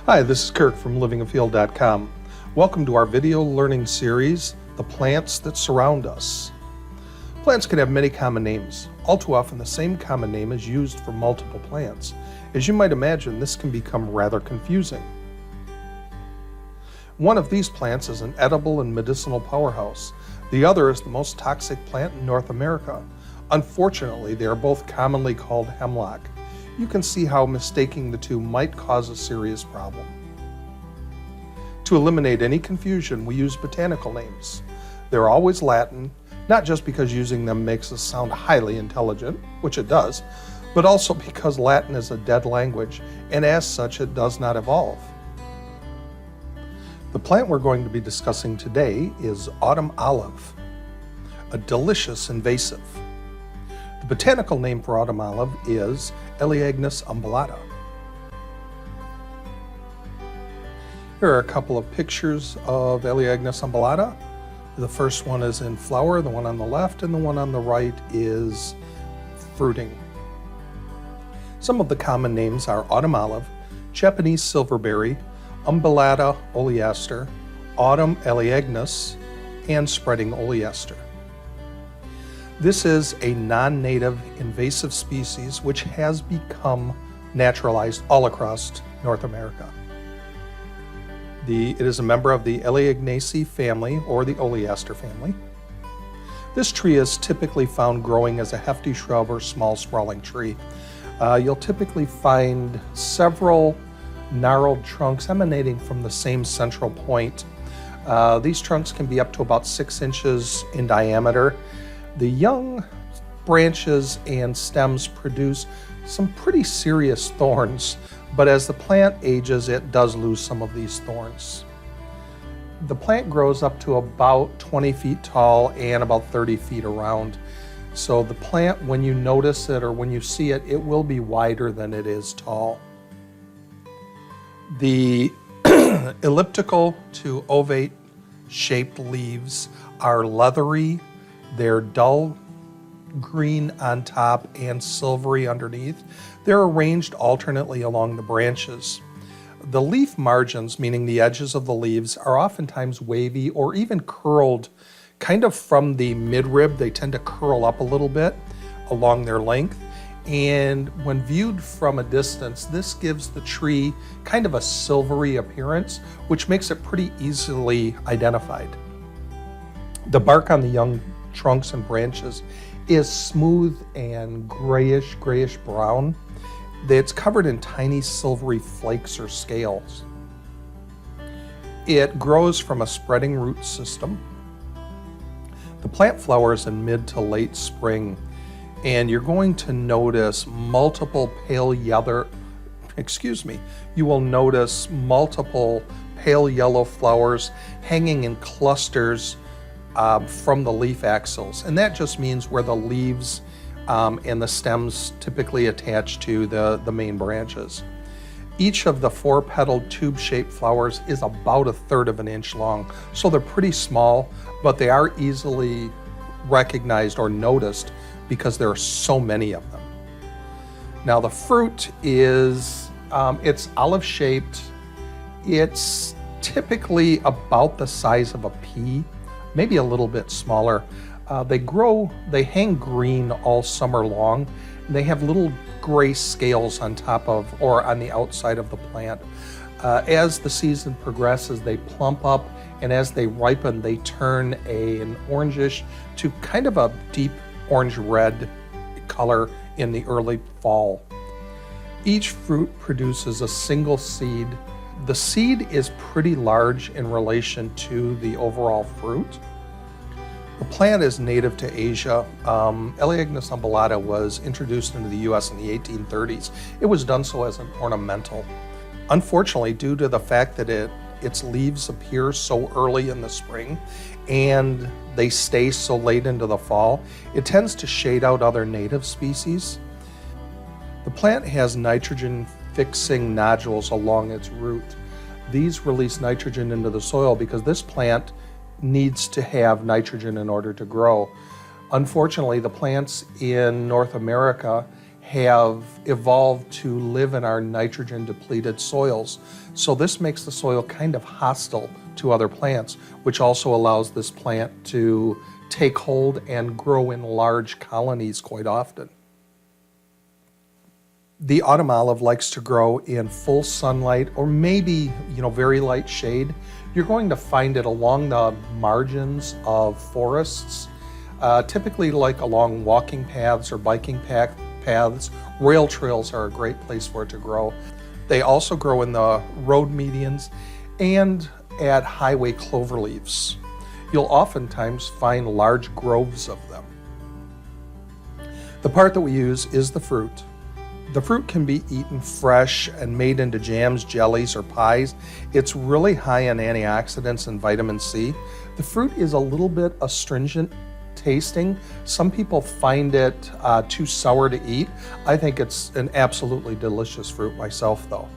Hi, this is Kirk from livingafield.com. Welcome to our video learning series, The Plants That Surround Us. Plants can have many common names. All too often the same common name is used for multiple plants. As you might imagine, this can become rather confusing. One of these plants is an edible and medicinal powerhouse. The other is the most toxic plant in North America. Unfortunately, they are both commonly called hemlock. You can see how mistaking the two might cause a serious problem. To eliminate any confusion, we use botanical names. They're always Latin, not just because using them makes us sound highly intelligent, which it does, but also because Latin is a dead language, and as such it does not evolve. The plant we're going to be discussing today is autumn olive, a delicious invasive. The botanical name for autumn olive is Eleagnus umbellata. Here are a couple of pictures of Eleagnus umbellata. The first one is in flower, the one on the left, and the one on the right is fruiting. Some of the common names are autumn olive, Japanese silverberry, umbellata oleaster, autumn Eleagnus, and spreading oleaster. This is a non-native invasive species which has become naturalized all across North America. It is a member of the Eleagnaceae family or the oleaster family. This tree is typically found growing as a hefty shrub or small sprawling tree. You'll typically find several gnarled trunks emanating from the same central point. These trunks can be up to about 6 inches in diameter. The young branches and stems produce some pretty serious thorns, but as the plant ages, it does lose some of these thorns. The plant grows up to about 20 feet tall and about 30 feet around. So the plant, when you notice it or when you see it, it will be wider than it is tall. The elliptical to ovate shaped leaves are leathery. They're dull green on top and silvery underneath. They're arranged alternately along the branches. The leaf margins, meaning the edges of the leaves, are oftentimes wavy or even curled kind of from the midrib. They tend to curl up a little bit along their length. And when viewed from a distance, this gives the tree kind of a silvery appearance, which makes it pretty easily identified. The bark on the young trunks and branches is smooth and grayish brown. It's covered in tiny silvery flakes or scales. It grows from a spreading root system. The plant flowers in mid to late spring, and you're going to notice multiple pale yellow flowers hanging in clusters from the leaf axils, and that just means where the leaves and the stems typically attach to the main branches. Each of the 4-petaled tube-shaped flowers is about 1/3 of an inch long, so they're pretty small, but they are easily recognized or noticed because there are so many of them. Now the fruit is, it's olive-shaped. It's typically about the size of a pea, maybe a little bit smaller. They hang green all summer long. They have little gray scales on top of or on the outside of the plant. As the season progresses, they plump up, and as they ripen, they turn an orangish to kind of a deep orange-red color in the early fall. Each fruit produces a single seed. The seed is pretty large in relation to the overall fruit. The plant is native to Asia. Eleagnus umbellata was introduced into the U.S. in the 1830s. It was done so as an ornamental. Unfortunately, due to the fact that its leaves appear so early in the spring and they stay so late into the fall, it tends to shade out other native species. The plant has nitrogen-fixing nodules along its root. These release nitrogen into the soil because this plant needs to have nitrogen in order to grow. Unfortunately, the plants in North America have evolved to live in our nitrogen depleted soils. So this makes the soil kind of hostile to other plants, which also allows this plant to take hold and grow in large colonies quite often. The autumn olive likes to grow in full sunlight or maybe, very light shade. You're going to find it along the margins of forests, typically like along walking paths or biking paths. Rail trails are a great place for it to grow. They also grow in the road medians and at highway clover leaves. You'll oftentimes find large groves of them. The part that we use is the fruit. The fruit can be eaten fresh and made into jams, jellies, or pies. It's really high in antioxidants and vitamin C. The fruit is a little bit astringent tasting. Some people find it too sour to eat. I think it's an absolutely delicious fruit myself, though.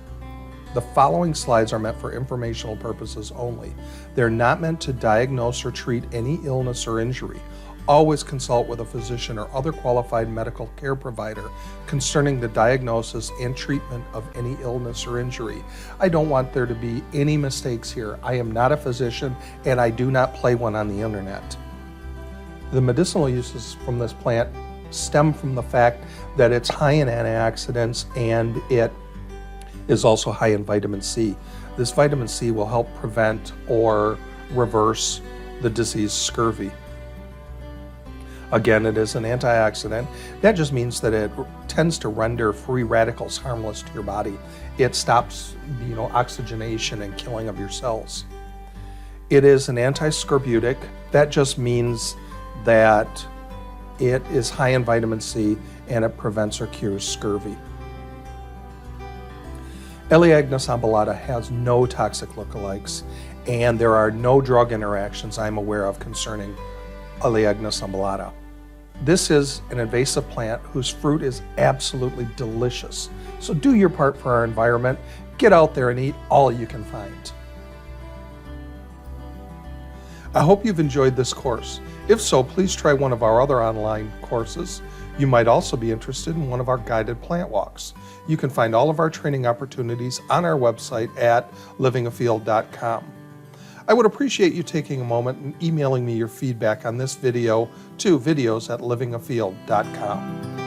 The following slides are meant for informational purposes only. They're not meant to diagnose or treat any illness or injury. Always consult with a physician or other qualified medical care provider concerning the diagnosis and treatment of any illness or injury. I don't want there to be any mistakes here. I am not a physician and I do not play one on the internet. The medicinal uses from this plant stem from the fact that it's high in antioxidants and it is also high in vitamin C. This vitamin C will help prevent or reverse the disease scurvy. Again, it is an antioxidant. That just means that it tends to render free radicals harmless to your body. It stops, oxygenation and killing of your cells. It is an antiscorbutic. That just means that it is high in vitamin C and it prevents or cures scurvy. Eleagnus umbellata has no toxic lookalikes, and there are no drug interactions I'm aware of concerning Eleagnus umbellata. This is an invasive plant whose fruit is absolutely delicious. So do your part for our environment. Get out there and eat all you can find. I hope you've enjoyed this course. If so, please try one of our other online courses. You might also be interested in one of our guided plant walks. You can find all of our training opportunities on our website at livingafield.com. I would appreciate you taking a moment and emailing me your feedback on this video to videos@livingafield.com.